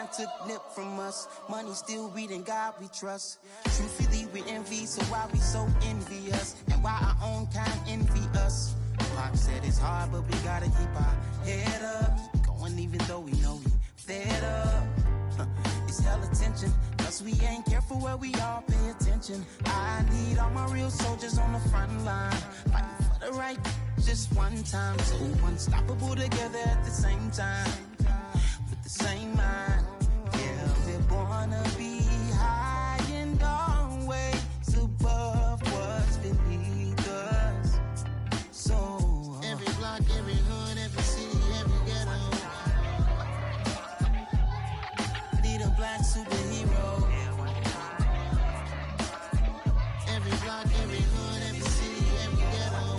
time took nip from us. Money still reading God we trust. Truthfully we envy, so why we so envious? And why our own kind envy us? Pop said it's hard, but we gotta keep our head up. Going even though we know we fed up. It's hella tension, cause we ain't careful where we all pay attention. I need all my real soldiers on the front line, fighting for the right just one time. So unstoppable together at the same time, with the same mind. Yeah, we're born to be high and always above what's beneath us. So every block, every hood, every city, every ghetto need a black superhero. Every block, every hood, every city, every ghetto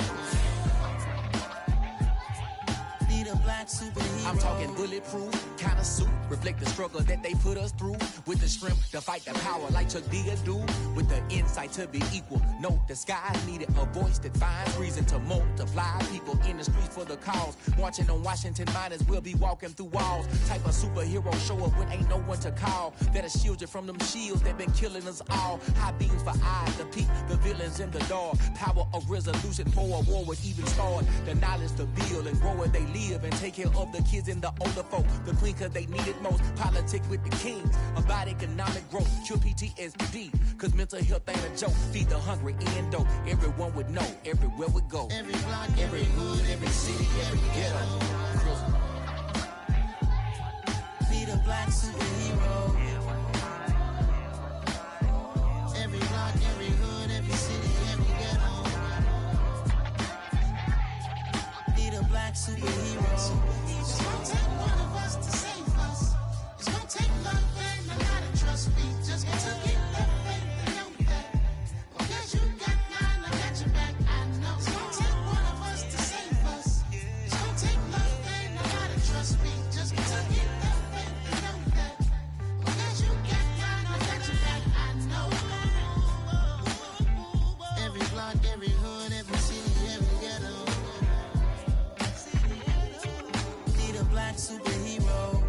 need a black superhero. I'm talking bulletproof kind of suit, reflect the struggle that they put us through. With the strength to fight the power like Chuck D do. With the insight to be equal. No, the sky needed a voice that finds reason to multiply. People in the streets for the cause. Marching on Washington, might as well be walking through walls. Type of superhero show up when ain't no one to call. That'll shield you from them shields that been killing us all. High beams for eyes to peek the villains in the dark. Power of resolution for a war would even start. The knowledge to build and grow where they live and take care of the kids and the older folk. The queen cause they need it most. Politic with the kings. About economic growth. Cure PTSD. Cause mental health ain't a joke. Feed the hungry and dope. Everyone would know. Everywhere we go. Every block, every hood, every city, every ghetto need a black superhero. Every block, every hood, every city, every ghetto need a black superhero. It's gonna take one of us to save us. It's gonna take love and a lot of trust. We just got to get that faith and know that. Because you got mine, I got your back, I know. It's gonna take one of us to save us. It's gonna take love and a lot of trust. We just got to get that faith and know that. Because you got mine, I got your back, I know. Every block, every hood, every city, every ghetto need a black superhero.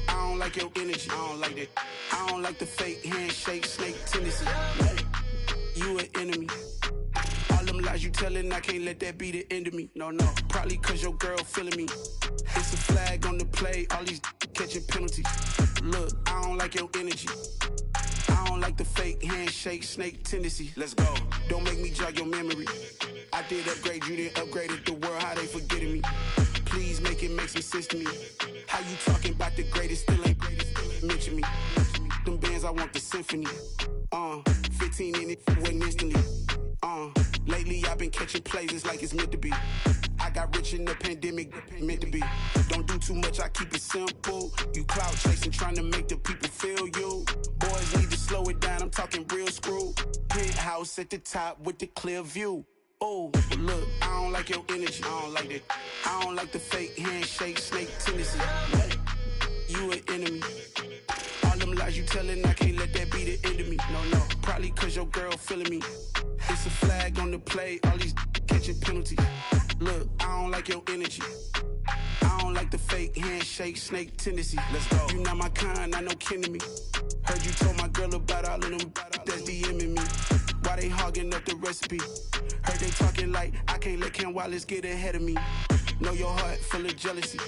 I don't like your energy, I don't like that. I don't like the fake handshake, snake tendency. You an enemy. All them lies you telling, I can't let that be the end of me. No, probably cause your girl feeling me. It's a flag on the play, all these catching penalties. Look, I don't like your energy. I don't like the fake handshake, snake tendency. Let's go. Don't make me jog your memory. I did upgrade, you didn't upgrade it. The world, how they forgetting me. Please make it make some sense to me. How you talking about the greatest, still ain't greatest, still ain't mention me. Them bands, I want the symphony. 15 in it, wasn't instantly. Lately I've been catching plays, it's like it's meant to be. I got rich in the pandemic, meant to be. Don't do too much, I keep it simple. You clout chasing, trying to make the people feel you. Boys need to slow it down, I'm talking real screw. Penthouse at the top with the clear view. Oh, look, I don't like your energy, I don't like that. I don't like the fake handshake, snake tendency. You an enemy. All them lies you telling, I can't let that be the end of me. No, probably cause your girl feeling me. It's a flag on the play, all these catching penalties. Look, I don't like your energy. I don't like the fake handshake, snake tendency. Let's go. You not my kind, I know kin to me. Heard you told my girl about all of them that's DMing me. Why they hogging up the recipe? Heard they talking like I can't let Ken Wallace get ahead of me. Know your heart full of jealousy.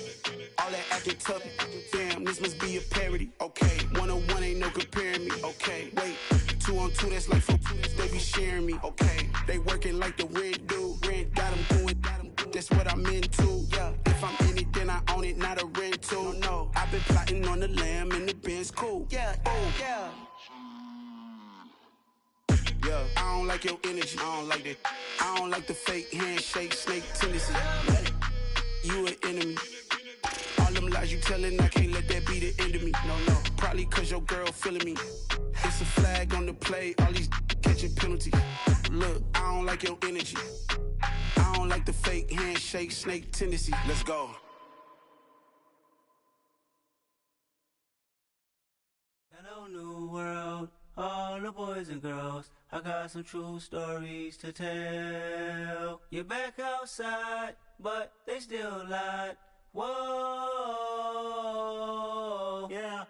All that acting tough, damn, this must be a parody. Okay, 1-on-1 ain't no comparing me. Okay, wait, 2-on-2, that's like 4, they be sharing me. Okay, they working like the red dude. Red got them doing, that's what I'm into. Yeah, if I'm in it, then I own it, not a rental. No, I've been plotting on the lamb and the Benz cool. Yeah, oh, yeah. Yeah, I don't like your energy, I don't like that. I don't like the fake handshake, snake tendency. You an enemy. All them lies lies you telling, I can't let that be the end of me. No, probably cause your girl feeling me. It's a flag on the play, all these catching penalties. Look, I don't like your energy. I don't like the fake handshake, snake tendency. Let's go. Hello, new world, all the boys and girls. I got some true stories to tell. You're back outside, but they still lied. Whoa, yeah.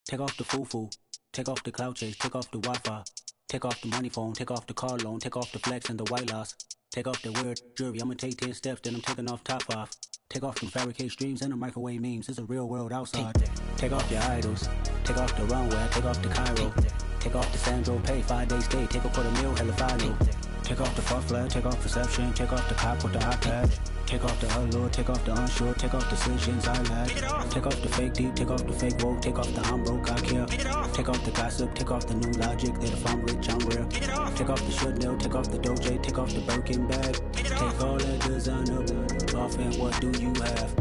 Take off the foo-foo, take off the cloud chase, take off the Wi-Fi, take off the money phone, take off the car loan, take off the flex and the white loss. Take off the weird jewelry, I'ma take 10 steps, then I'm taking off top off. Take off the fabricate streams and the microwave memes, it's a real world outside. Take off your idols, take off the runway, take off the Cairo. Take off the Sandro pay, 5 days stay, take off for the meal, hella final. Take off the fuck flag, take off perception, take off the cop with the iPad. Take off the allure, take off the unsure, take off decisions I lack. Take off the fake deep, take off the fake woke, take off the I'm broke, I care. Take off the gossip, take off the new logic, that if I'm rich, I'm real. Take off the should know, take off the doje, take off the Birkin bag. Take all that designer off and what do you have?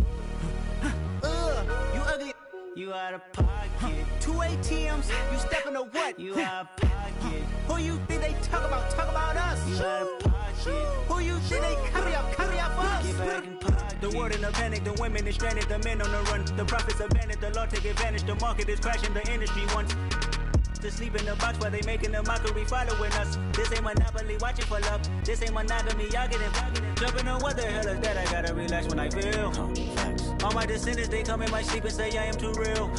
You ugly, you out of pocket. 2 ATMs, you stepping to what? You out of pocket. Who you think they talk about us? You out of pocket. Who you think they carry up us? Get back in pocket. The world in a panic, the women is stranded, the men on the run. The profits abandoned, the law take advantage, the market is crashing, the industry wants to sleep in the box while they making a mockery following us. This ain't Monopoly, watching for love. This ain't monogamy, y'all get it. Jumping on what the hell is that? I gotta relax when I feel. All my descendants, they come in my sleep and say I am too real.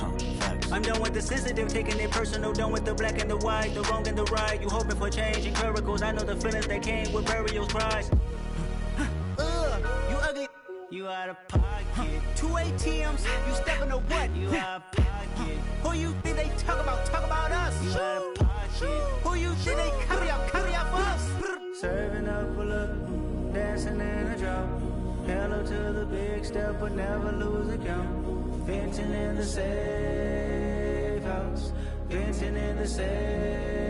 I'm done with the sensitive, taking it personal. Done with the black and the white, the wrong and the right. You hoping for change and miracles. I know the feelings that came with burial cries. You ugly, you out of pocket. 2 ATMs, you stepping to what? You out of pocket. Who you think they talk about us? You out of pocket. Who you think they carry up us? Serving up a look, dancing in a drop. Hello to the big step, but never lose a count. Venting in the safe house, venting in the safe.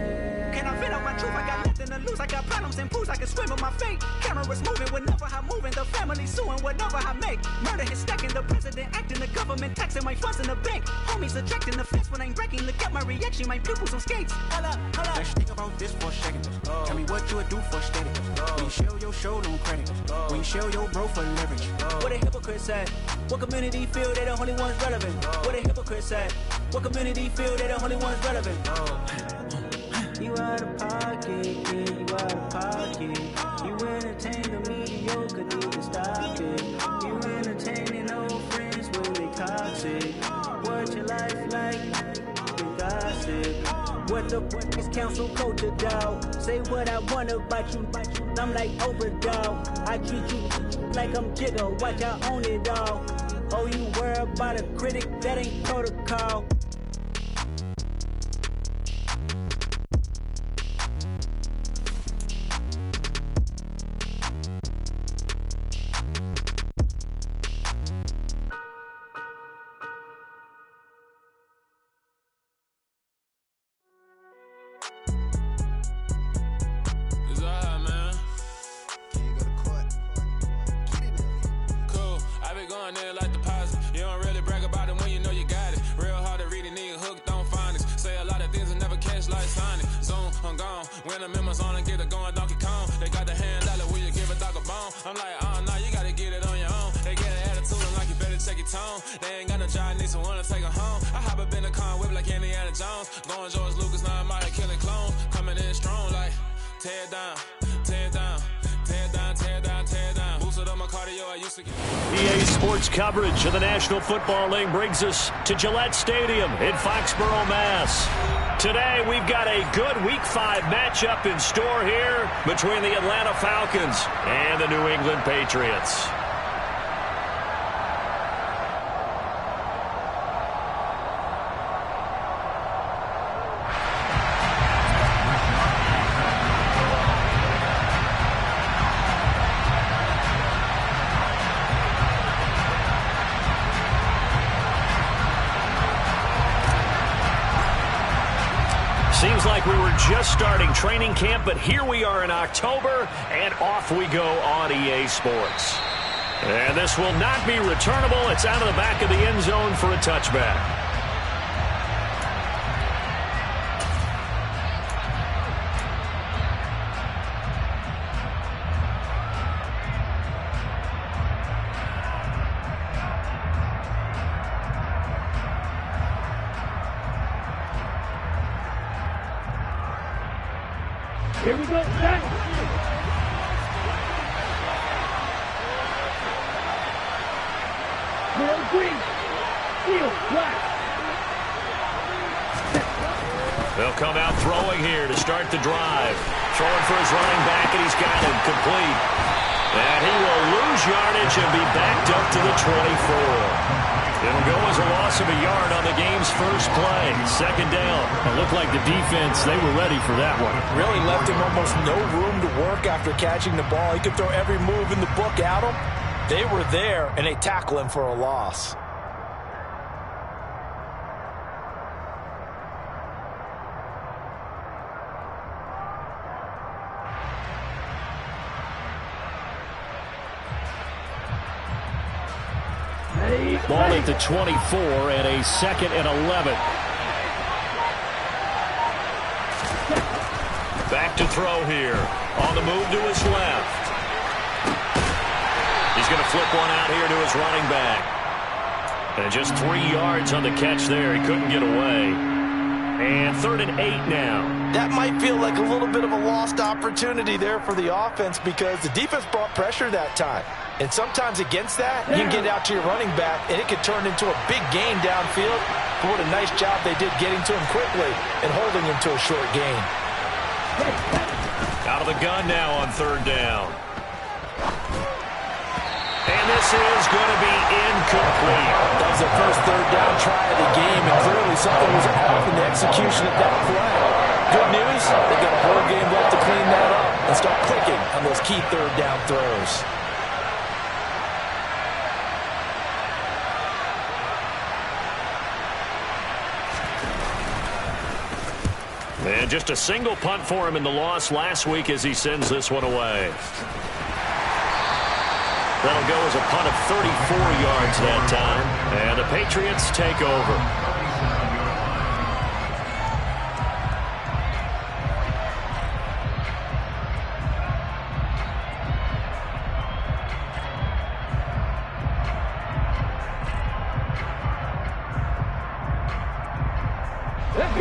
Can I vent out my truth? I got nothing to lose. I got problems and fools. I can swim with my fate. Cameras moving whenever I'm moving. The family suing whatever I make. Murder is stacking. The president acting. The government taxing my funds in the bank. Homies ejecting the fence when I'm breaking. Look at my reaction. My pupils on skates. Hold up. Let's think about this for a second. Tell me what you would do for steady. When you show your show no credit. When you show your bro for leverage. What a hypocrite said. What community feel they the only ones relevant? What a hypocrite said. What community feel they the only ones relevant? You out of pocket, yeah, you out of pocket. You entertain the mediocre, need to stop it. You entertaining old friends when they toxic. What your life like? You gossip. What the fuck is council culture, dog? Say what I want about you, I'm like overdog. I treat you like I'm Jigga, watch I own it all. Oh, you worry about a critic, that ain't protocol. EA Sports coverage of the National Football League brings us to Gillette Stadium in Foxborough, Mass. Today, we've got a good Week 5 matchup in store here between the Atlanta Falcons and the New England Patriots. Seems like we were just starting training camp, but here we are in October, and off we go on EA Sports. And this will not be returnable. It's out of the back of the end zone for a touchback. Here we go, set. Middle green, field, black. They'll come out throwing here to start the drive. Throwing for his running back, and he's got him complete. And he will lose yardage and be backed up to the 24. It'll go as a loss of a yard on the game's first play. Second down. It looked like the defense, they were ready for that one. Really left him almost no room to work after catching the ball. He could throw every move in the book at him. They were there, and they tackle him for a loss. Ball at the 24 and a 2nd and 11. Back to throw here. On the move to his left. He's going to flip one out here to his running back. And just 3 yards on the catch there. He couldn't get away. And 3rd and 8 now. That might feel like a little bit of a lost opportunity there for the offense because the defense brought pressure that time. And sometimes against that, you can get out to your running back, and it could turn into a big gain downfield. But what a nice job they did getting to him quickly and holding him to a short gain. Out of the gun now on 3rd down. And this is going to be incomplete. That was the first 3rd down try of the game, and clearly something was off in the execution of that play. Good news, they got a whole game left to clean that up and start clicking on those key 3rd down throws. And just a single punt for him in the loss last week as he sends this one away. That'll go as a punt of 34 yards that time. And the Patriots take over.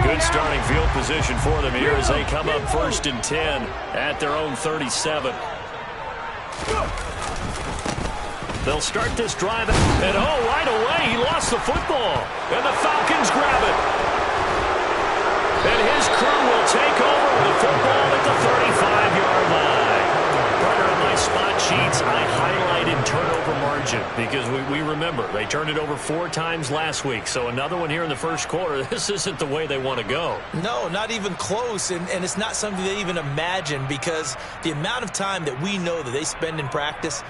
Good starting field position for them here as they come up 1st and 10 at their own 37. They'll start this drive, and right away, he lost the football. And the Falcons grab it. And his crew will take over the football at the 35-yard line. Partner, on my spot sheets, I highlighted turnover margin because we remember they turned it over 4 times last week. So another one here in the first quarter. This isn't the way they want to go. No, not even close, and it's not something they even imagine because the amount of time that we know that they spend in practice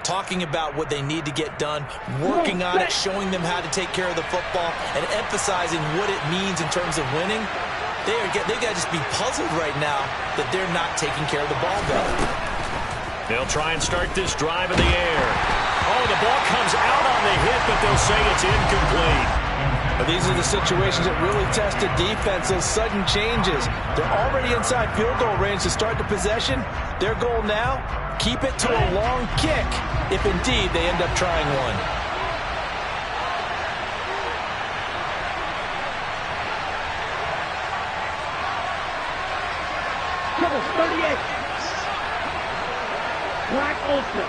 talking about what they need to get done, working on it, showing them how to take care of the football, and emphasizing what it means in terms of winning. They got to just be puzzled right now that they're not taking care of the ball better. They'll try and start this drive in the air. Oh, the ball comes out on the hit, but they'll say it's incomplete. Now, these are the situations that really test the defense, those sudden changes. They're already inside field goal range to start the possession. Their goal now, keep it to a long kick if indeed they end up trying one. Double 38. Black Ultra.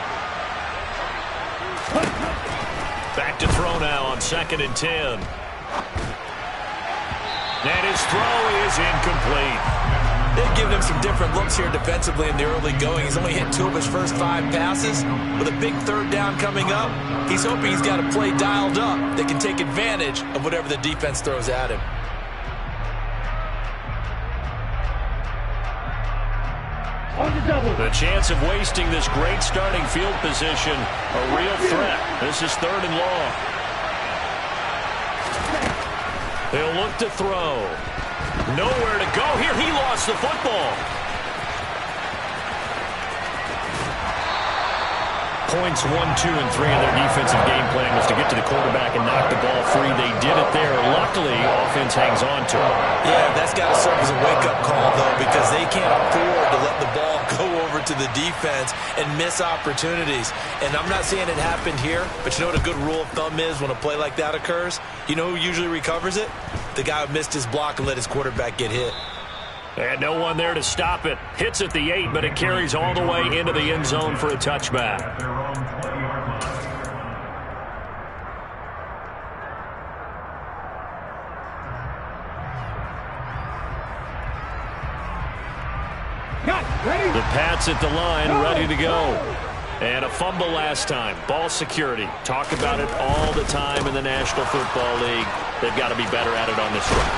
Back to throw now on 2nd and 10. And his throw is incomplete. They've given him some different looks here defensively in the early going. He's only hit 2 of his first 5 passes. With a big 3rd down coming up, he's hoping he's got a play dialed up that can take advantage of whatever the defense throws at him. The chance of wasting this great starting field position, a real threat. This is 3rd and long. They'll look to throw. Nowhere to go here. He lost the football. points 1, 2, and 3 in their defensive game plan was to get to the quarterback and knock the ball free. They did it there. Luckily, offense hangs on to it. Yeah, that's got to serve as a wake-up call, though, because they can't afford to let the ball go over to the defense and miss opportunities. And I'm not saying it happened here, but you know what a good rule of thumb is when a play like that occurs? You know who usually recovers it? The guy who missed his block and let his quarterback get hit. And no one there to stop it. Hits at the 8, but it carries all the way into the end zone for a touchback. The Pats at the line, ready to go. And a fumble last time. Ball security. Talk about it all the time in the National Football League. They've got to be better at it on this one.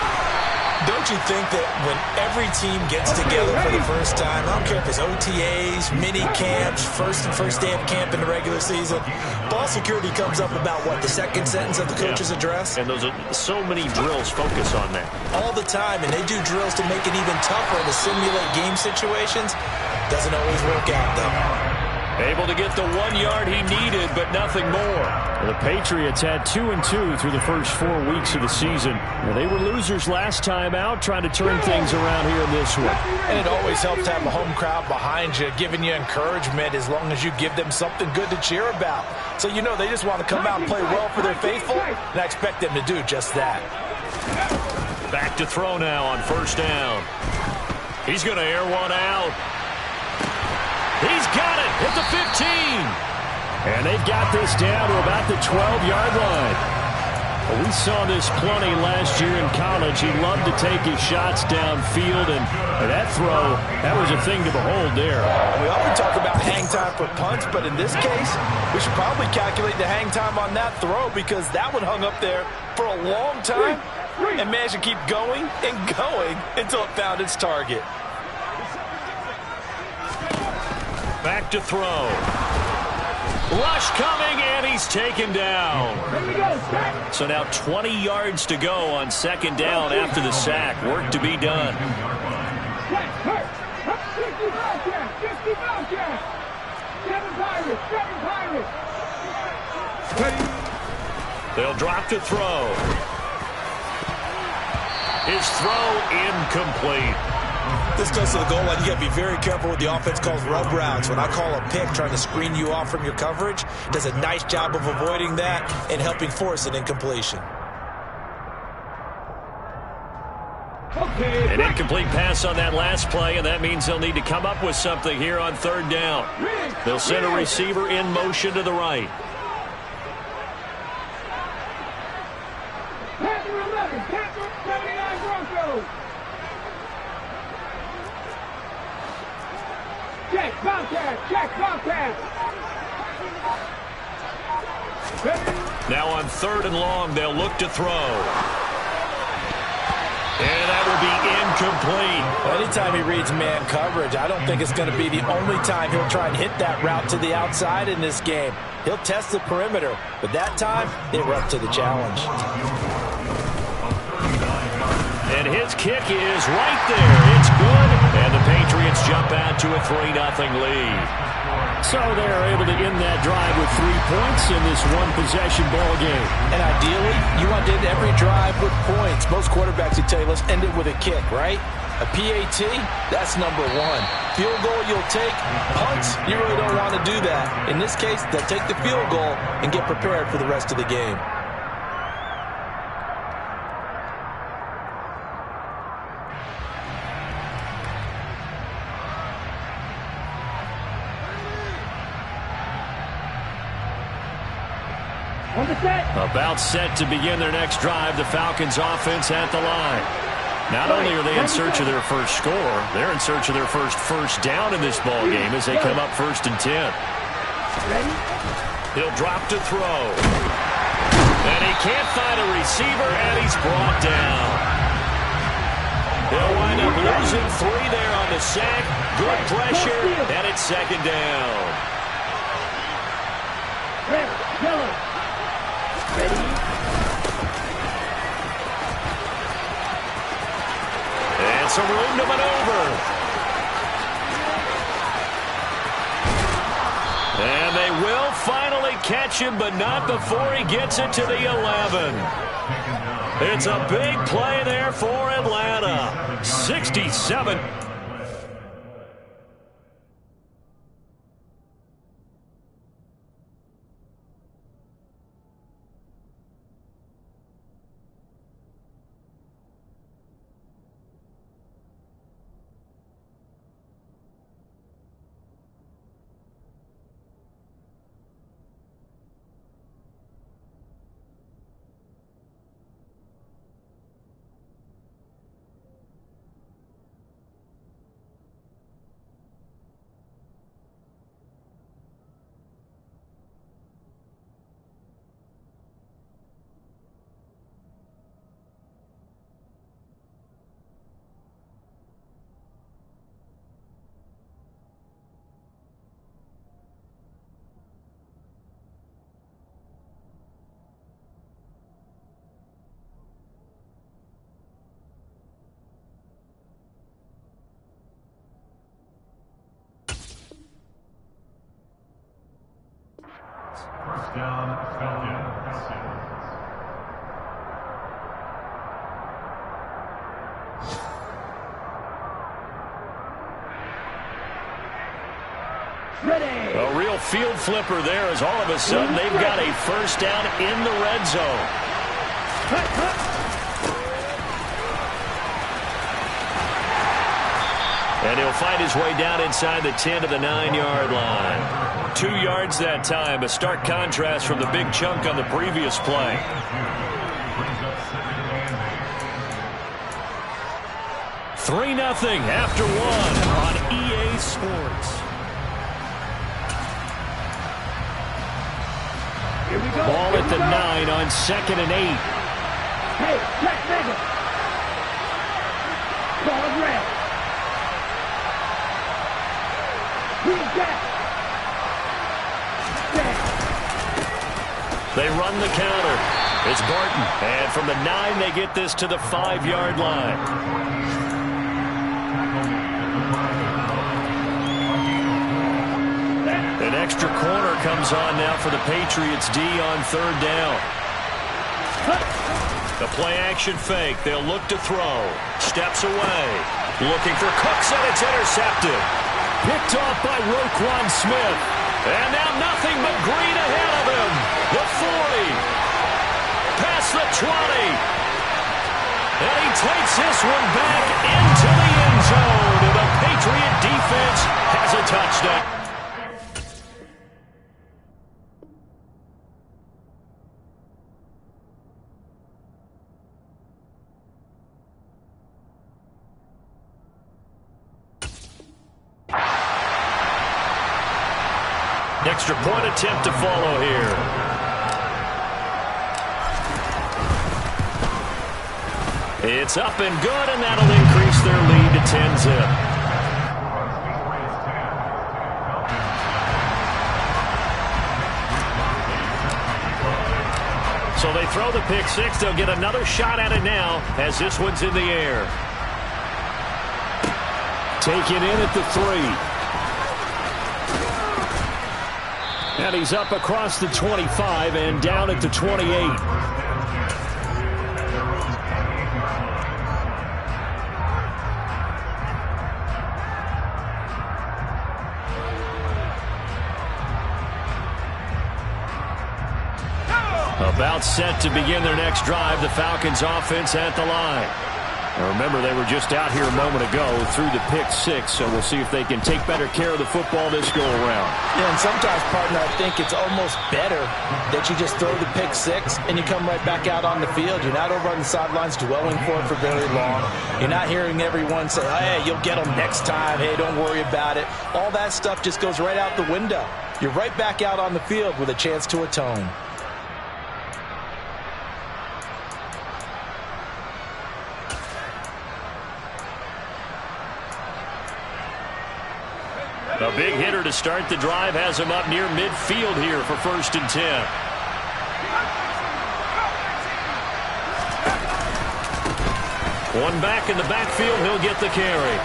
Don't you think that when every team gets together for the first time, I don't care if it's OTAs, mini camps, first day of camp in the regular season, ball security comes up about what, the second sentence of the coach's address? And those are so many drills focus on that. All the time, and they do drills to make it even tougher to simulate game situations. Doesn't always work out, though. Able to get the 1 yard he needed, but nothing more. The Patriots had 2-2 through the first 4 weeks of the season. They were losers last time out, trying to turn things around here in this one. And it always helps to have a home crowd behind you, giving you encouragement as long as you give them something good to cheer about. So you know they just want to come out and play well for their faithful, and I expect them to do just that. Back to throw now on first down. He's going to air one out. He's got it at the 15. And they've got this down to about the 12-yard line. We saw this plenty last year in college. He loved to take his shots downfield, and that throw, that was a thing to behold there. We often talk about hang time for punts, but in this case, we should probably calculate the hang time on that throw because that one hung up there for a long time and managed to keep going and going until it found its target. Back to throw. Rush coming, and he's taken down. So now 20 yards to go on second down after the sack. Work to be done. They'll drop to throw. His throw incomplete. This close to the goal line, you got to be very careful with the offense calls rub routes. When I call a pick trying to screen you off from your coverage, does a nice job of avoiding that and helping force an incompletion. An incomplete pass on that last play, and that means they'll need to come up with something here on third down. They'll send a receiver in motion to the right. Now on third and long, they'll look to throw. And that will be incomplete. Well, anytime he reads man coverage, I don't think it's going to be the only time he'll try and hit that route to the outside in this game. He'll test the perimeter, but that time, they were up to the challenge. And his kick is right there. It's good. And the Patriots jump out to a 3-0 lead. So they're able to end that drive with 3 points in this one-possession ball game. And ideally, you want to end every drive with points. Most quarterbacks would tell you, let's end it with a kick, right? A PAT, that's number 1. Field goal you'll take. Punts, you really don't want to do that. In this case, they'll take the field goal and get prepared for the rest of the game. About set to begin their next drive, the Falcons offense at the line. Not only are they in search of their first score, they're in search of their first down in this ball game as they come up 1st and 10. He'll drop to throw. And he can't find a receiver, and he's brought down. They'll wind up losing 3 there on the sack. Good pressure, and it's second down. And some room to maneuver. And they will catch him, but not before he gets it to the 11. It's a big play there for Atlanta. 67. First down, Falcons. A real field flipper there as all of a sudden they've got a first down in the red zone. And he'll find his way down inside the 10 to the 9-yard line. 2 yards that time, a stark contrast from the big chunk on the previous play. 3-0 after 1 on EA Sports. Here we go. Ball at the 9 on 2nd and 8. Hey, check nigga. Ball red. Who's that? They run the counter. It's Barton. And from the 9, they get this to the 5-yard line. An extra corner comes on now for the Patriots D on 3rd down. The play-action fake. They'll look to throw. Steps away. Looking for Cooks, and it's intercepted. Picked off by Roquan Smith. And now nothing but green ahead of him. The 40. Past the 20. And he takes this one back into the end zone. And the Patriot defense has a touchdown. Extra point attempt to follow here. It's up and good, and that'll increase their lead to 10-zip. So they throw the pick six. They'll get another shot at it now as this one's in the air. Taken in at the 3. And he's up across the 25 and down at the 28. About set to begin their next drive, the Falcons offense at the line. Now remember, they were just out here a moment ago through the pick six, so we'll see if they can take better care of the football this go-around. Yeah, and sometimes, partner, I think it's almost better that you just throw the pick six and you come right back out on the field. You're not over on the sidelines dwelling for it for very long. You're not hearing everyone say, hey, you'll get them next time. Hey, don't worry about it. All that stuff just goes right out the window. You're right back out on the field with a chance to atone. A big hitter to start the drive has him up near midfield here for 1st and 10. One back in the backfield, he'll get the carry.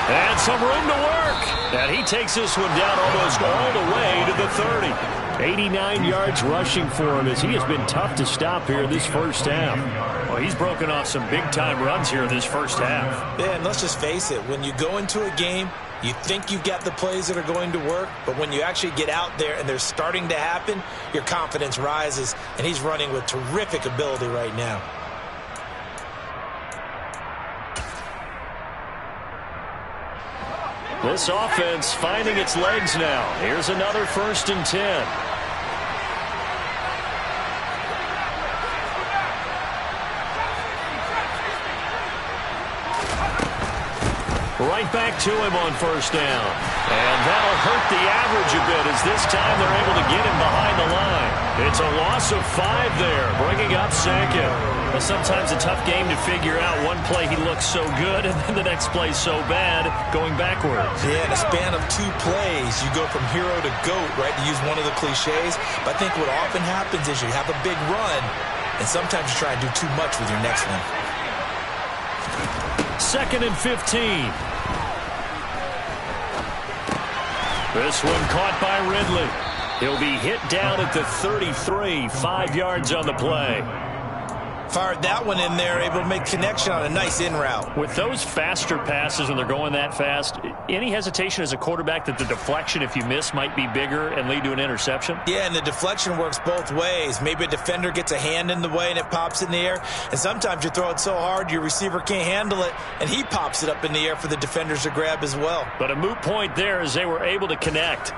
And some room to work. And he takes this one down almost all the way to the 30. 89 yards rushing for him as he has been tough to stop here this first half. Well, he's broken off some big-time runs here this first half. Yeah, and let's just face it. When you go into a game, you think you've got the plays that are going to work, but when you actually get out there and they're starting to happen, your confidence rises, and he's running with terrific ability right now. This offense finding its legs now. Here's another 1st and 10. Right back to him on 1st down. And that'll hurt the average a bit as this time they're able to get him behind the line. It's a loss of 5 there, bringing up 2nd. Well, sometimes a tough game to figure out. One play he looks so good, and then the next play so bad, going backwards. Yeah, in a span of 2 plays, you go from hero to GOAT, right, to use one of the cliches. But I think what often happens is you have a big run, and sometimes you try and do too much with your next one. 2nd and 15. This one caught by Ridley. He'll be hit down at the 33, 5 yards on the play. Fired that one in there, able to make connection on a nice in route. With those faster passes when they're going that fast, any hesitation as a quarterback that the deflection, if you miss, might be bigger and lead to an interception? Yeah, and the deflection works both ways. Maybe a defender gets a hand in the way and it pops in the air. And sometimes you throw it so hard your receiver can't handle it, and he pops it up in the air for the defenders to grab as well. But a moot point there as they were able to connect.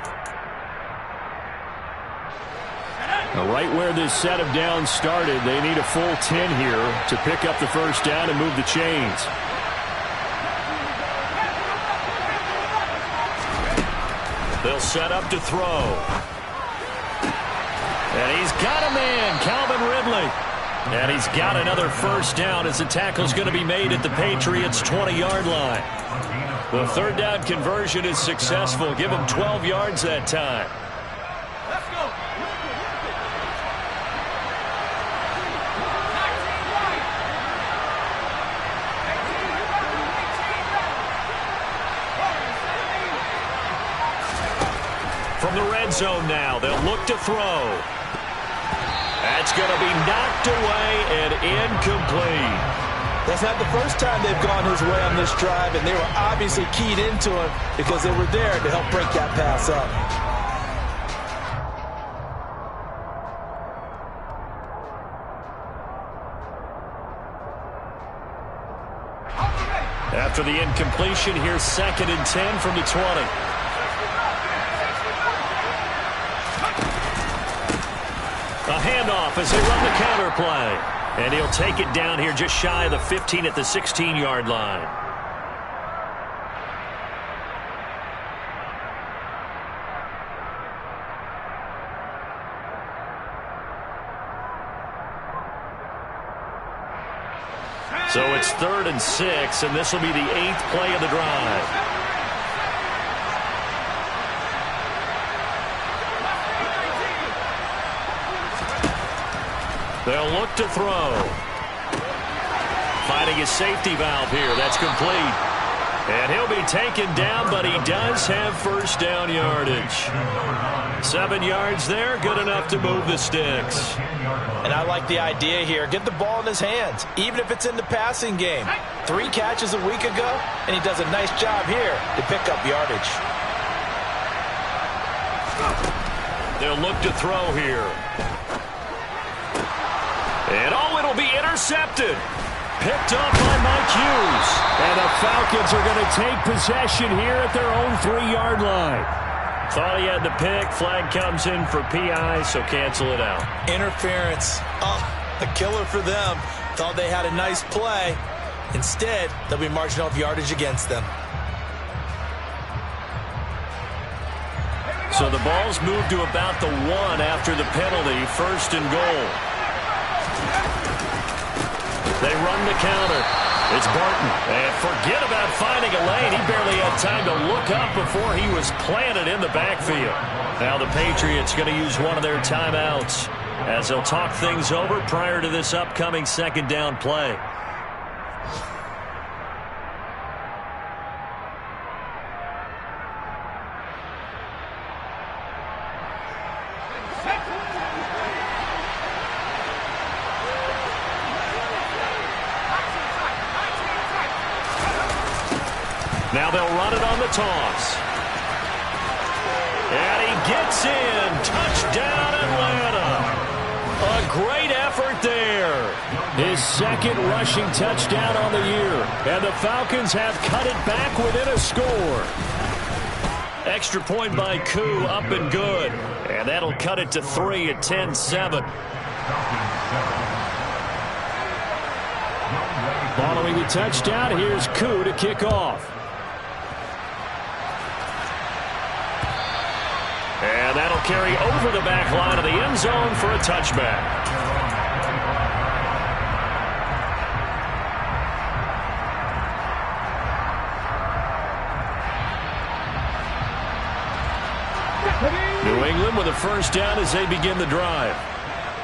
Right where this set of downs started, they need a full 10 here to pick up the 1st down and move the chains. They'll set up to throw. And he's got a man, Calvin Ridley. And he's got another 1st down as the tackle's going to be made at the Patriots' 20-yard line. The 3rd down conversion is successful. Give him 12 yards that time. From the red zone now, they'll look to throw. That's going to be knocked away and incomplete. That's not the first time they've gone his way on this drive, and they were obviously keyed into him because they were there to help break that pass up. After the incompletion, here's 2nd and 10 from the 20. A handoff as they run the counter play. And he'll take it down here just shy of the 15 at the 16-yard line. So it's 3rd and 6, and this will be the 8th play of the drive. They'll look to throw. Finding his safety valve here. That's complete. And he'll be taken down, but he does have 1st down yardage. 7 yards there, good enough to move the sticks. And I like the idea here. Get the ball in his hands, even if it's in the passing game. 3 catches a week ago, and he does a nice job here to pick up yardage. They'll look to throw here. And it'll be intercepted. Picked up by Mike Hughes. And the Falcons are going to take possession here at their own 3-yard line. Thought he had the pick. Flag comes in for PI, so cancel it out. Interference. Oh, a killer for them. Thought they had a nice play. Instead, they'll be marching off yardage against them. So the ball's moved to about the 1 after the penalty. 1st and goal. They run the counter. It's Barton. And forget about finding a lane. He barely had time to look up before he was planted in the backfield. Now the Patriots going to use one of their timeouts as they'll talk things over prior to this upcoming 2nd down play. Now they'll run it on the toss. And he gets in. Touchdown, Atlanta. A great effort there. His second rushing touchdown on the year. And the Falcons have cut it back within a score. Extra point by Koo, up and good. And that'll cut it to 3 at 10-7. Following the touchdown, here's Koo to kick off. And that'll carry over the back line of the end zone for a touchback. New England with a first down as they begin the drive.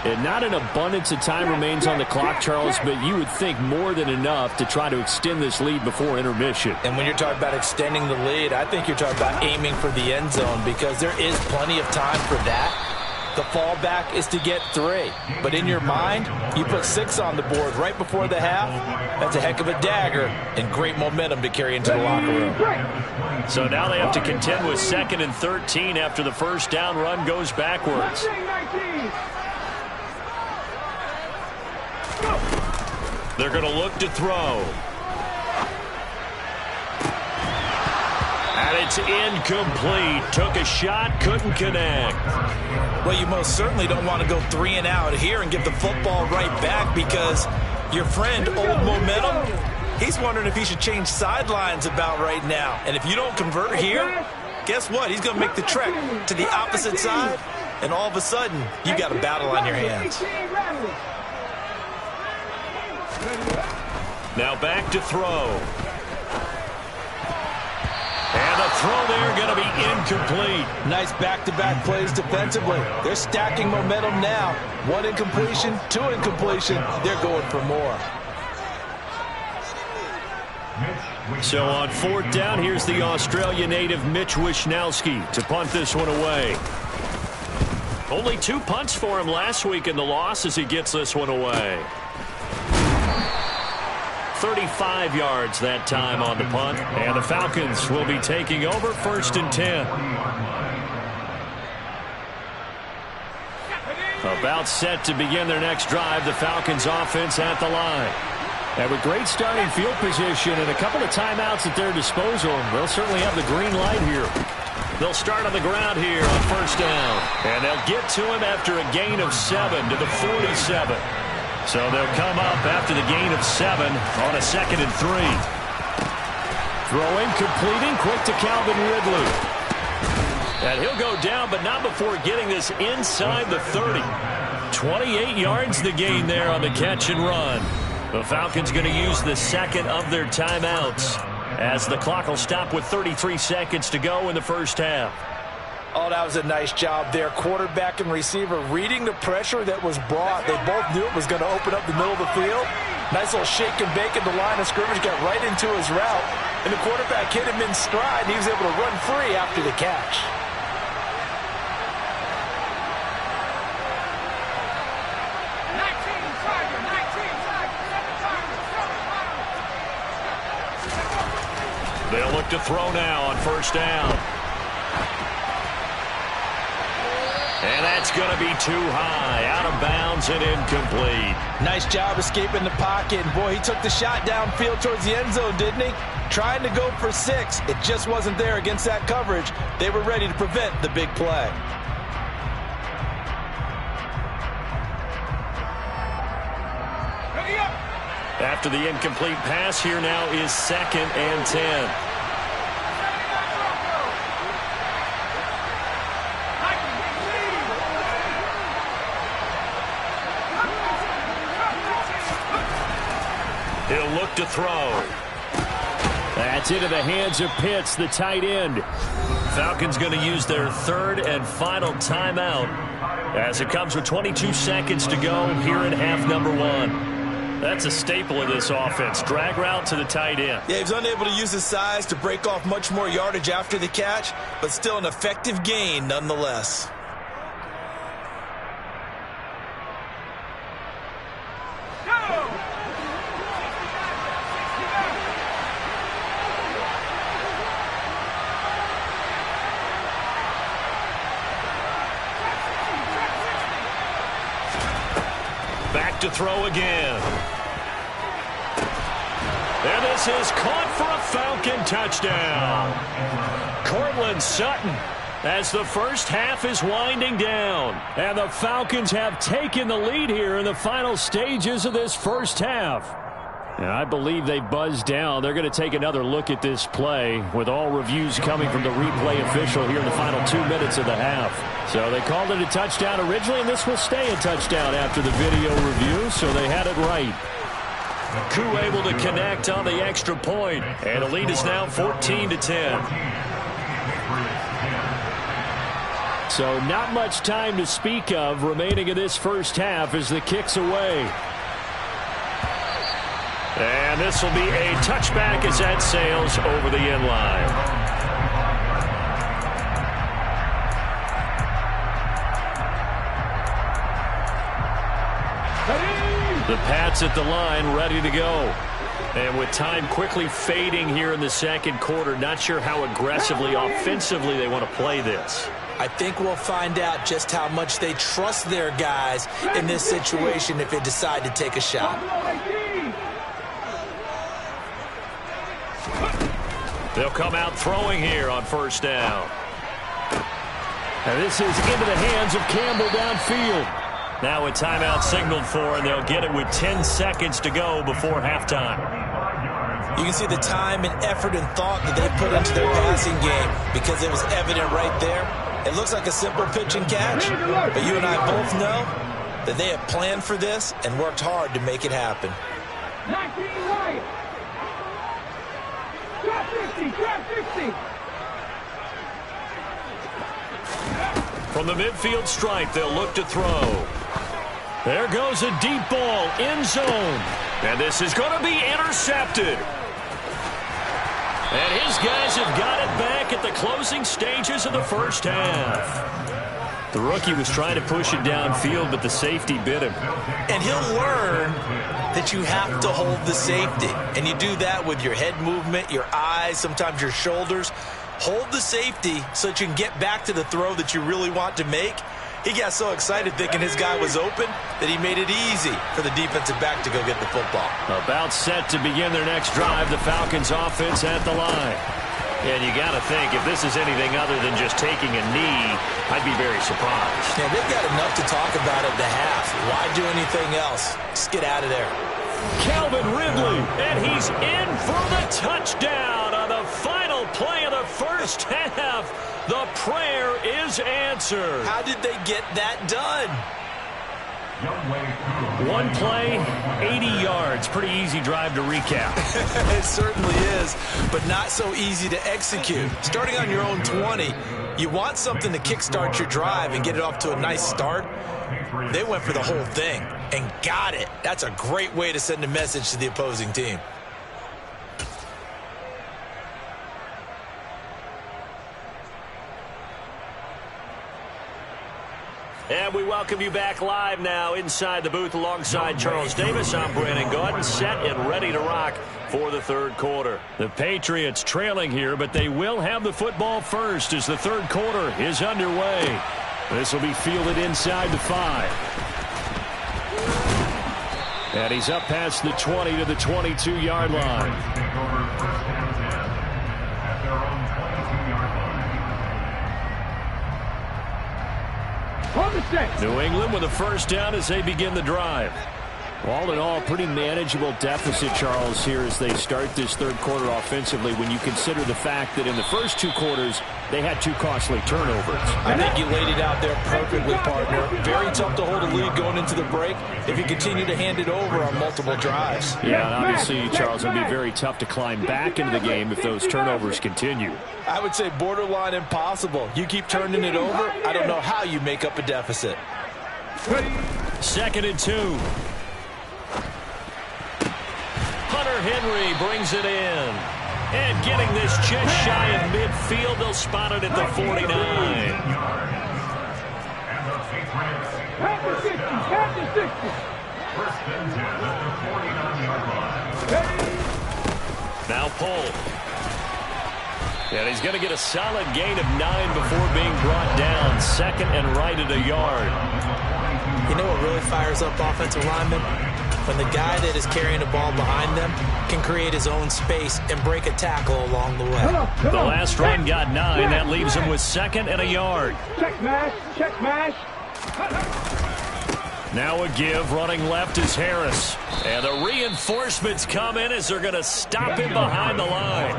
And not an abundance of time remains on the clock, Charles, but you would think more than enough to try to extend this lead before intermission. And when you're talking about extending the lead, I think you're talking about aiming for the end zone because there is plenty of time for that. The fallback is to get 3. But in your mind, you put 6 on the board right before the half. That's a heck of a dagger and great momentum to carry into the locker room. So now they have to contend with 2nd and 13 after the first down run goes backwards. They're going to look to throw. And it's incomplete. Took a shot, couldn't connect. Well, you most certainly don't want to go 3 and out here and get the football right back because your friend, Old Momentum, he's wondering if he should change sidelines about right now. And if you don't convert here, guess what? He's going to make the trek to the opposite side, and all of a sudden, you got a battle on your hands. Now back to throw. And the throw there going to be incomplete. Nice back-to-back plays defensively. They're stacking momentum now. 1 incompletion, 2 incompletion. They're going for more. So on 4th down, here's the Australia native Mitch Wishnowsky to punt this one away. Only 2 punts for him last week in the loss as he gets this one away. 35 yards that time on the punt, and the Falcons will be taking over 1st and 10. About set to begin their next drive, the Falcons offense at the line. And with great starting field position and a couple of timeouts at their disposal, they'll certainly have the green light here. They'll start on the ground here on 1st down, and they'll get to him after a gain of 7 to the 47. So they'll come up after the gain of 7 on a 2nd and 3. Throwing, completing, quick to Calvin Ridley. And he'll go down, but not before getting this inside the 30. 28 yards the gain there on the catch and run. The Falcons going to use the 2nd of their timeouts as the clock will stop with 33 seconds to go in the first half. Oh, that was a nice job there. Quarterback and receiver reading the pressure that was brought. They both knew it was going to open up the middle of the field. Nice little shake and bake at the line of scrimmage, got right into his route. And the quarterback hit him in stride, and he was able to run free after the catch. They'll look to throw now on 1st down. And that's going to be too high, out of bounds and incomplete. Nice job escaping the pocket. And boy, he took the shot downfield towards the end zone, didn't he? Trying to go for 6. It just wasn't there against that coverage. They were ready to prevent the big play. After the incomplete pass, here now is 2nd and 10. He'll look to throw. That's into the hands of Pitts, the tight end. Falcons going to use their 3rd and final timeout as it comes with 22 seconds to go here in half number 1. That's a staple of this offense. Drag route to the tight end. Yeah, he was unable to use his size to break off much more yardage after the catch, but still an effective gain nonetheless. to throw again. And this is caught for a Falcon touchdown. Cortland Sutton, as the first half is winding down. And the Falcons have taken the lead here in the final stages of this first half. And I believe they buzzed down. They're going to take another look at this play with all reviews coming from the replay official here in the final 2 minutes of the half. So they called it a touchdown originally, and this will stay a touchdown after the video review, so they had it right. Koo able to connect on the extra point, and the lead is now 14-10. So not much time to speak of remaining in this first half as the kick's away. And this will be a touchback as that sails over the end line. The Pats at the line, ready to go. And with time quickly fading here in the second quarter, not sure how aggressively, offensively they want to play this. I think we'll find out just how much they trust their guys in this situation if they decide to take a shot. They'll come out throwing here on first down. And this is into the hands of Campbell downfield. Now a timeout signaled for, and they'll get it with 10 seconds to go before halftime. You can see the time and effort and thought that they put into their passing game because it was evident right there. It looks like a simple pitch and catch, but you and I both know that they have planned for this and worked hard to make it happen. 19 right. Drop 60, drop 60. From the midfield stripe, they'll look to throw. There goes a deep ball, end zone. And this is going to be intercepted. And his guys have got it back at the closing stages of the first half. The rookie was trying to push it downfield, but the safety bit him. And he'll learn that you have to hold the safety. And you do that with your head movement, your eyes, sometimes your shoulders. Hold the safety so that you can get back to the throw that you really want to make. He got so excited thinking his guy was open that he made it easy for the defensive back to go get the football. About set to begin their next drive, the Falcons offense at the line. And you got to think, if this is anything other than just taking a knee, I'd be very surprised. Yeah, they've got enough to talk about at the half. Why do anything else? Just get out of there. Calvin Ridley, and he's in for the touchdown on the final play of the first half. The prayer is answered. How did they get that done? One play, 80 yards. Pretty easy drive to recap. It certainly is, but not so easy to execute. Starting on your own 20, you want something to kickstart your drive and get it off to a nice start. They went for the whole thing and got it. That's a great way to send a message to the opposing team. And we welcome you back live now inside the booth alongside Charles Davis. I'm Brandon Gaudin, set and ready to rock for the third quarter. The Patriots trailing here, but they will have the football first as the third quarter is underway. This will be fielded inside the 5. And he's up past the 20 to the 22-yard line. New England with a first down as they begin the drive. All in all, pretty manageable deficit, Charles, here as they start this third quarter offensively when you consider the fact that in the first 2 quarters, they had 2 costly turnovers. I think you laid it out there perfectly, partner. Very tough to hold a lead going into the break if you continue to hand it over on multiple drives. Yeah, and obviously, Charles, it would be very tough to climb back into the game if those turnovers continue. I would say borderline impossible. You keep turning it over, I don't know how you make up a deficit. 2nd and 2. Hunter Henry brings it in. And getting this just shy of midfield, they'll spot it at the 49. Now Pohl. And he's going to get a solid gain of 9 before being brought down. 2nd and right at a yard. You know what really fires up offensive linemen? When the guy that is carrying the ball behind them can create his own space and break a tackle along the way. The last run got 9. That leaves him with 2nd and a yard. Check mash, check mash. Now a give. Running left is Harris. And the reinforcements come in as they're going to stop him behind the line.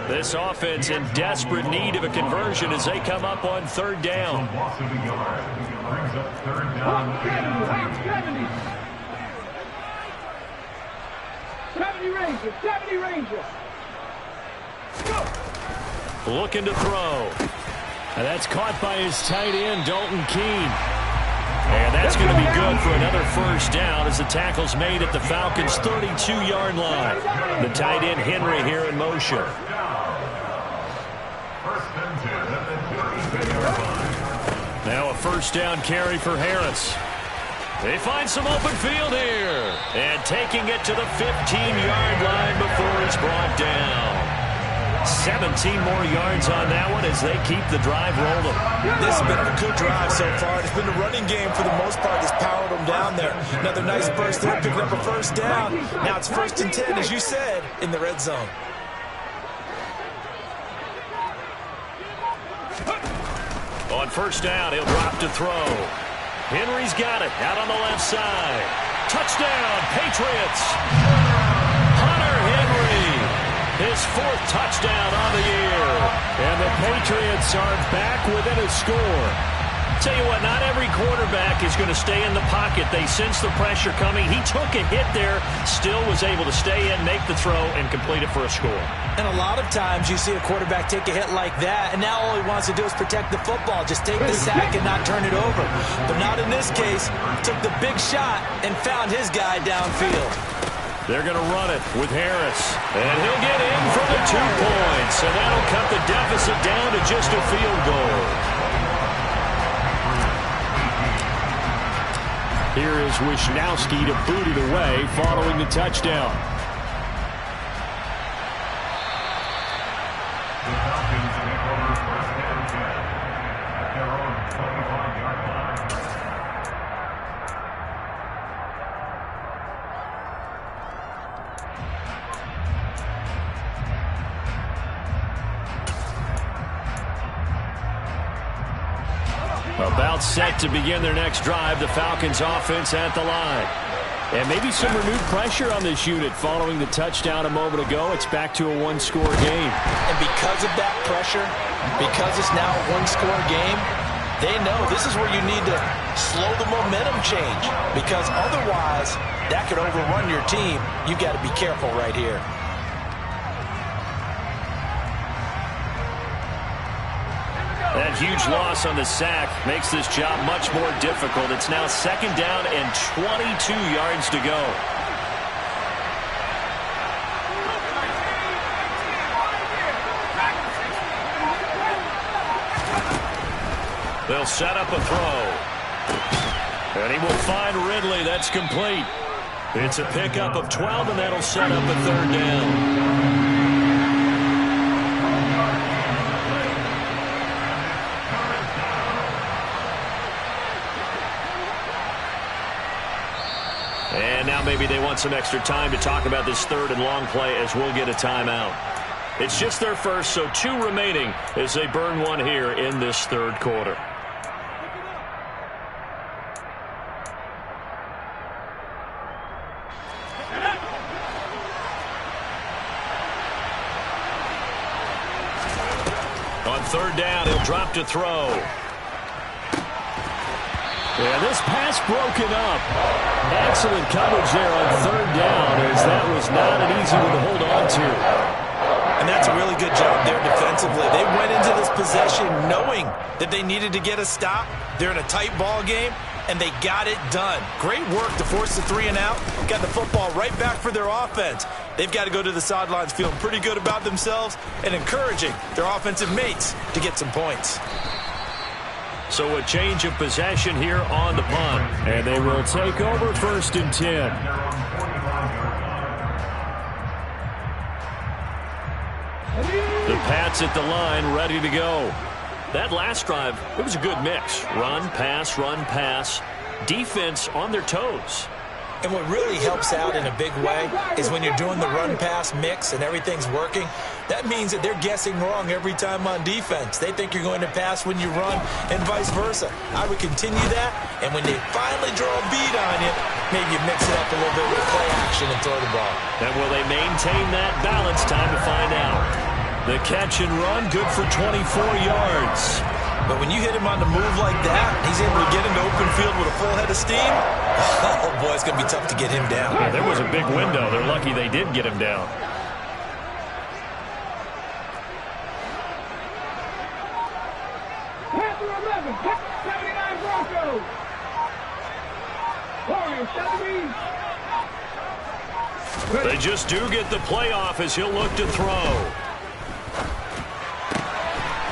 This offense in desperate need of a conversion as they come up on 3rd down. Loss of a yard. Brings up 3rd down. 70 Rangers, 70 Rangers. Go. Looking to throw. And that's caught by his tight end, Dalton Keene. And that's going to be good for another 1st down as the tackle's made at the Falcons' 32-yard line. The tight end, Henry, here in motion. Now a 1st down carry for Harris. They find some open field here. And taking it to the 15-yard line before it's brought down. 17 more yards on that one as they keep the drive rolling. This has been a good drive so far. It's been the running game for the most part that's powered them down there. Another nice burst there, picking up a 1st down. Now it's 1st and 10, as you said, in the red zone. On 1st down, he'll drop to throw. Henry's got it out on the left side. Touchdown, Patriots. Hunter Henry, his 4th touchdown on the year. And the Patriots are back within a score. Tell you what, not every quarterback is going to stay in the pocket. They sense the pressure coming. He took a hit there, still was able to stay in, make the throw, and complete it for a score. And a lot of times you see a quarterback take a hit like that, and now all he wants to do is protect the football. Just take the sack and not turn it over. But not in this case. Took the big shot and found his guy downfield. They're going to run it with Harris. And he'll get in for the 2 points. And that'll cut the deficit down to just a field goal. Here is Wisnowski to boot it away following the touchdown. The Falcons take over 1st and 10 at their own 25-yard line. About set to begin their next drive, the Falcons offense at the line. And maybe some renewed pressure on this unit following the touchdown a moment ago. It's back to a 1-score game. And because of that pressure, because it's now a 1-score game, they know this is where you need to slow the momentum change. Because otherwise, that could overrun your team. You've got to be careful right here. That huge loss on the sack makes this job much more difficult. It's now 2nd down and 22 yards to go. They'll set up a throw. And he will find Ridley. That's complete. It's a pickup of 12, and that'll set up a 3rd down. And now maybe they want some extra time to talk about this 3rd and long play as we'll get a timeout. It's just their first, so 2 remaining as they burn one here in this 3rd quarter. On 3rd down, he'll drop to throw. Yeah, this pass broken up. Excellent coverage there on 3rd down, as that was not an easy one to hold on to. And that's a really good job there defensively. They went into this possession knowing that they needed to get a stop. They're in a tight ball game, and they got it done. Great work to force the 3 and out. Got the football right back for their offense. They've got to go to the sidelines feeling pretty good about themselves and encouraging their offensive mates to get some points. So a change of possession here on the punt. And they will take over 1st and 10. The Pats at the line, ready to go. That last drive, it was a good mix. Run, pass, defense on their toes. And what really helps out in a big way is when you're doing the run-pass mix and everything's working, that means that they're guessing wrong every time on defense. They think you're going to pass when you run and vice versa. I would continue that, and when they finally draw a beat on you, maybe you mix it up a little bit with play action and throw the ball. And will they maintain that balance? Time to find out. The catch and run, good for 24 yards. But when you hit him on the move like that, he's able to get into open field with a full head of steam. Oh, boy, it's going to be tough to get him down. Yeah, there was a big window. They're lucky they did get him down. Panther 11, 79 Broncos. Warriors 70. They just do get the playoff as he'll look to throw.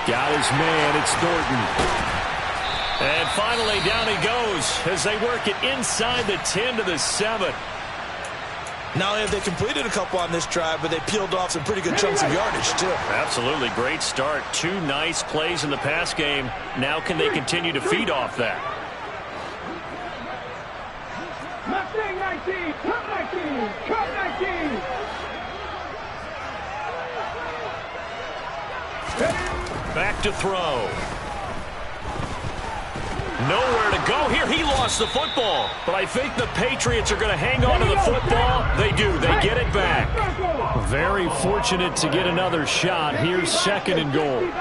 Got his man, it's Thornton. And finally down he goes as they work it inside the 10 to the 7. Not only have they completed a couple on this drive, but they peeled off some pretty good chunks of yardage, too. Absolutely, great start. 2 nice plays in the pass game. Now can they continue to feed off that? Mustang 19, Cup 19, Cup 19. Back to throw. Nowhere to go here. He lost the football. But I think the Patriots are going to hang on to the football. They do. They get it back. Very fortunate to get another shot. Here's 2nd and goal. 18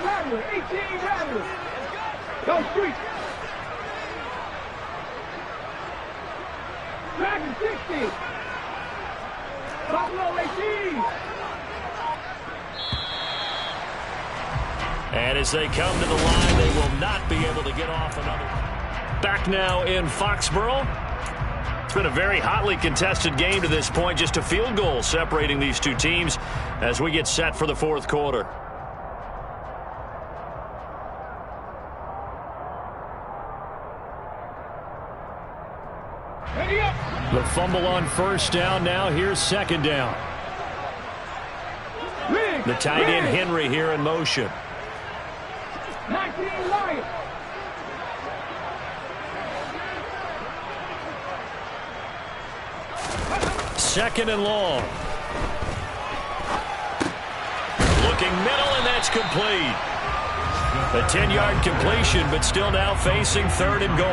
Rattler, 18 Rattler. Go street. Dragon 60. Buffalo 18. And as they come to the line, they will not be able to get off another. Back now in Foxborough. It's been a very hotly contested game to this point. Just a field goal separating these two teams as we get set for the 4th quarter. The fumble on 1st down. Now here's 2nd down. The tight end Henry here in motion. 19 Lions. Second and long. Looking middle, and that's complete. A 10-yard completion, but still now facing 3rd and goal.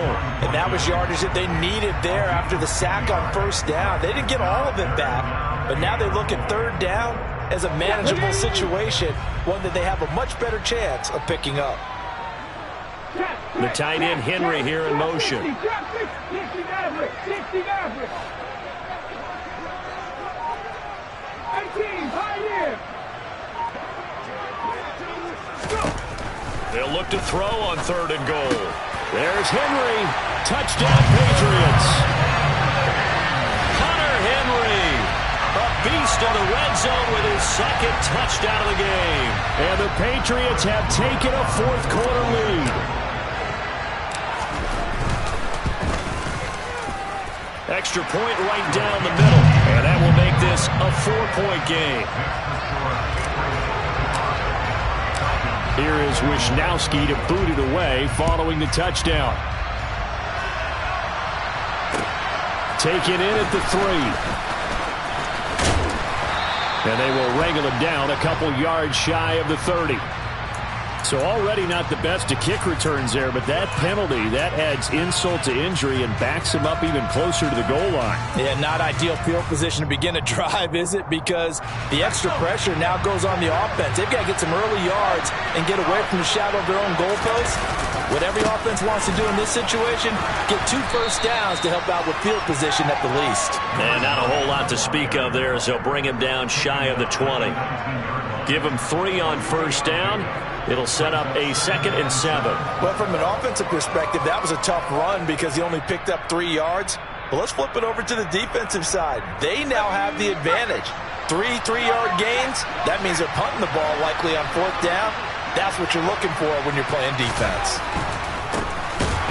And that was yardage that they needed there after the sack on 1st down. They didn't get all of it back, but now they look at 3rd down as a manageable situation, one that they have a much better chance of picking up. The tight end Henry here in motion. 60 Maverick, 60 Maverick. 18 Pioneer. They'll look to throw on 3rd and goal. There's Henry. Touchdown, Patriots. Hunter Henry, a beast in the red zone with his 2nd touchdown of the game. And the Patriots have taken a 4th quarter lead. Extra point right down the middle. And that will make this a 4-point game. Here is Wisnowski to boot it away following the touchdown. Taken in at the 3. And they will wrangle him down a couple yards shy of the 30. So already not the best to kick returns there, but that penalty, that adds insult to injury and backs him up even closer to the goal line. Yeah, not ideal field position to begin a drive, is it? Because the extra pressure now goes on the offense. They've got to get some early yards and get away from the shadow of their own goalpost. What every offense wants to do in this situation, get 2 first downs to help out with field position at the least. And not a whole lot to speak of there as they'll bring him down shy of the 20. Give him 3 on 1st down. It'll set up a 2nd and 7. Well, from an offensive perspective, that was a tough run because he only picked up 3 yards. But let's flip it over to the defensive side. They now have the advantage. 3 3-yard gains. That means they're punting the ball likely on 4th down. That's what you're looking for when you're playing defense.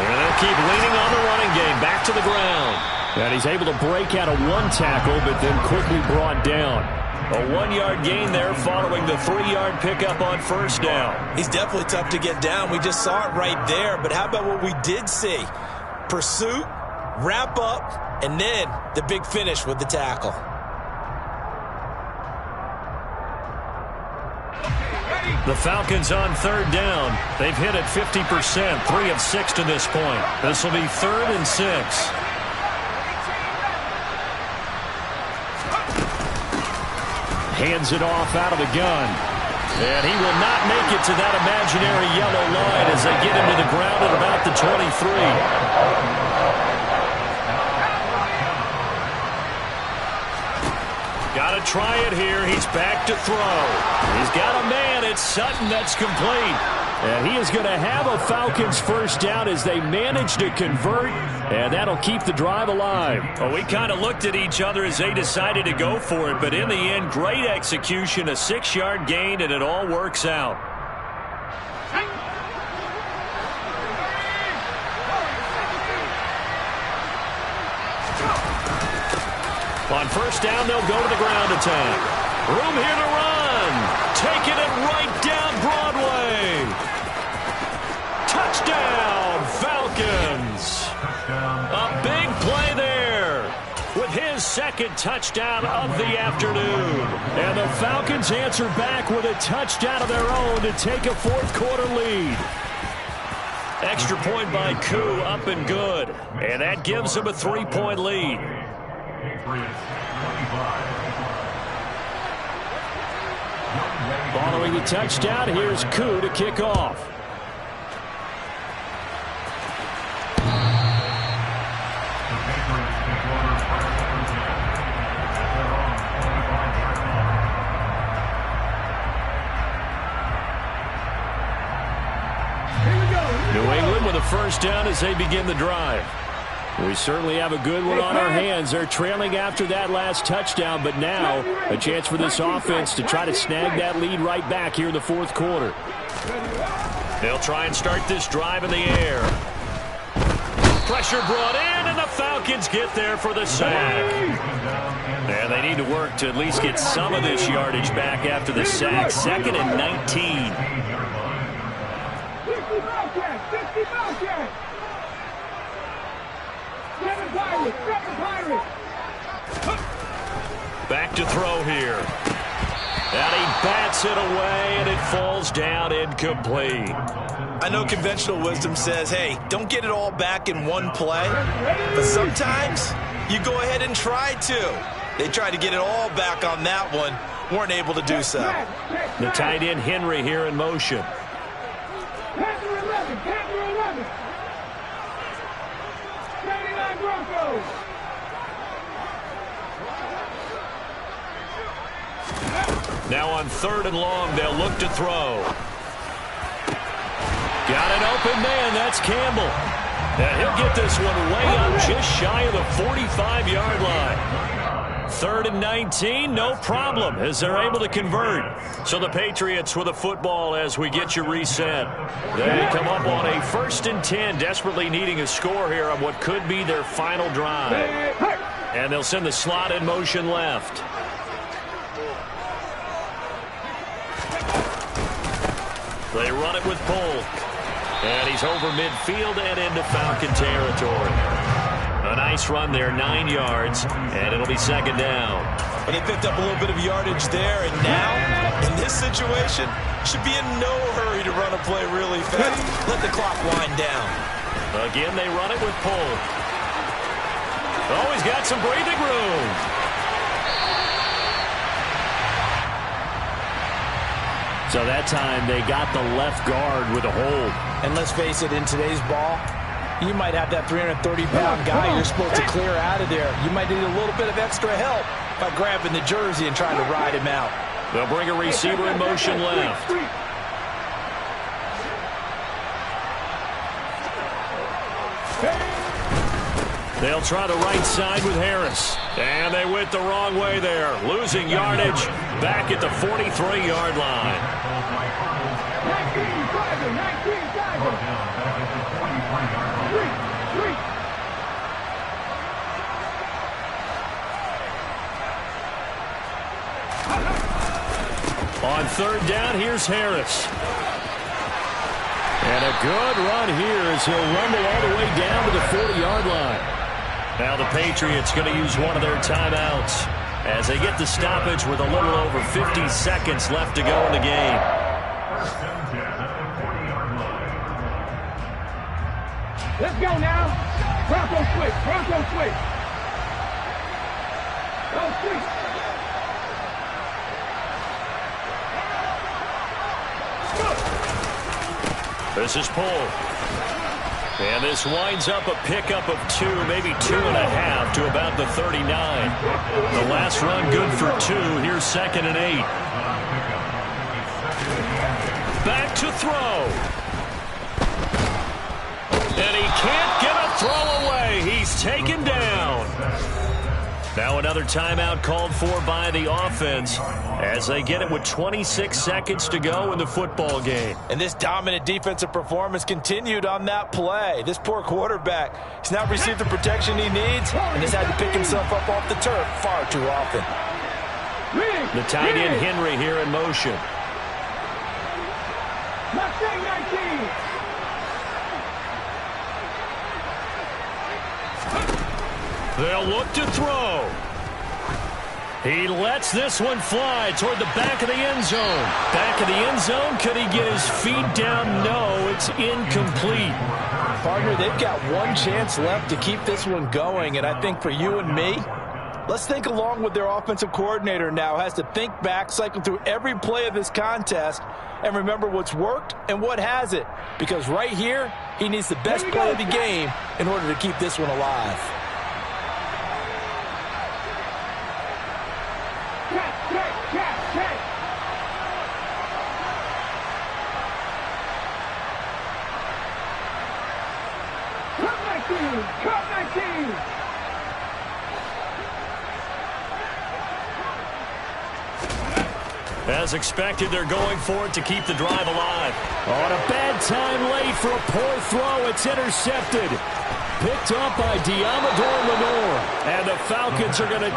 And they'll keep leaning on the running game. Back to the ground. And he's able to break out of 1 tackle, but then quickly brought down. A 1-yard gain there following the 3-yard pickup on first down. He's definitely tough to get down. We just saw it right there. But how about what we did see? Pursuit, wrap up, and then the big finish with the tackle. The Falcons on third down. They've hit it 50%, 3 of 6 to this point. This will be 3rd and 6. Hands it off out of the gun. And he will not make it to that imaginary yellow line as they get him to the ground at about the 23. Got to try it here. He's back to throw. He's got a man. It's Sutton that's complete. And he is going to have a Falcons first down as they manage to convert, and that'll keep the drive alive. Well, we kind of looked at each other as they decided to go for it, but in the end, great execution, a 6-yard gain, and it all works out. On first down, they'll go to the ground attack. Room here to run. Taking it right down Broadway. Touchdown, Falcons. A big play there with his second touchdown of the afternoon. And the Falcons answer back with a touchdown of their own to take a fourth-quarter lead. Extra point by Koo, up and good. And that gives them a 3-point lead. Following the touchdown, here's Koo to kick off. New England with a first down as they begin the drive. We certainly have a good one on our hands. They're trailing after that last touchdown, but now a chance for this offense to try to snag that lead right back here in the fourth quarter. They'll try and start this drive in the air. Pressure brought in, and the Falcons get there for the sack. And they need to work to at least get some of this yardage back after the sack. 2nd and 19. Back to throw here. And he bats it away, and it falls down incomplete. I know conventional wisdom says, hey, don't get it all back in one play. But sometimes you go ahead and try to. They tried to get it all back on that one. Weren't able to do so. The tight end Henry here in motion. Now on 3rd and long, they'll look to throw. Got an open man. That's Campbell. And he'll get this one way up just shy of the 45-yard line. 3rd and 19, no problem, as they're able to convert. So the Patriots with a football as we get you reset. They come up on a 1st and 10, desperately needing a score here on what could be their final drive. And they'll send the slot in motion left. They run it with Polk. And he's over midfield and into Falcon territory. A nice run there, 9 yards, and it'll be 2nd down. But they picked up a little bit of yardage there, and now, in this situation, should be in no hurry to run a play really fast. Let the clock wind down. Again, they run it with Polk. Oh, he's got some breathing room. So that time they got the left guard with a hold. And let's face it, in today's ball, you might have that 330-pound guy you're supposed to clear out of there. You might need a little bit of extra help by grabbing the jersey and trying to ride him out. They'll bring a receiver in motion left. They'll try the right side with Harris. And they went the wrong way there. Losing yardage back at the 43-yard line. On third down, here's Harris. And a good run here as he'll rumble all the way down to the 40-yard line. Now the Patriots going to use one of their timeouts as they get the stoppage with a little over 50 seconds left to go in the game. Let's go now. Bronco switch. Bronco switch. Go switch. This is pulled. And this winds up a pickup of 2, maybe 2.5 to about the 39. The last run good for 2. Here's 2nd and 8. Back to throw. And he can't get a throw away. He's taken down. Now another timeout called for by the offense as they get it with 26 seconds to go in the football game. And this dominant defensive performance continued on that play. This poor quarterback, he's not received the protection he needs and has had to pick himself up off the turf far too often. The tight end Henry here in motion. Mustang 19. They'll look to throw. He lets this one fly toward the back of the end zone. Back of the end zone. Could he get his feet down? No, it's incomplete. Partner, they've got one chance left to keep this one going, and I think for you and me, let's think along with their offensive coordinator now. Has to think back, cycle through every play of this contest, and remember what's worked and what hasn't. Because right here, he needs the best play of the game in order to keep this one alive. As expected, they're going for it to keep the drive alive. On a bad time late for a poor throw. It's intercepted. Picked up by Diamador Lenore. And the Falcons are going to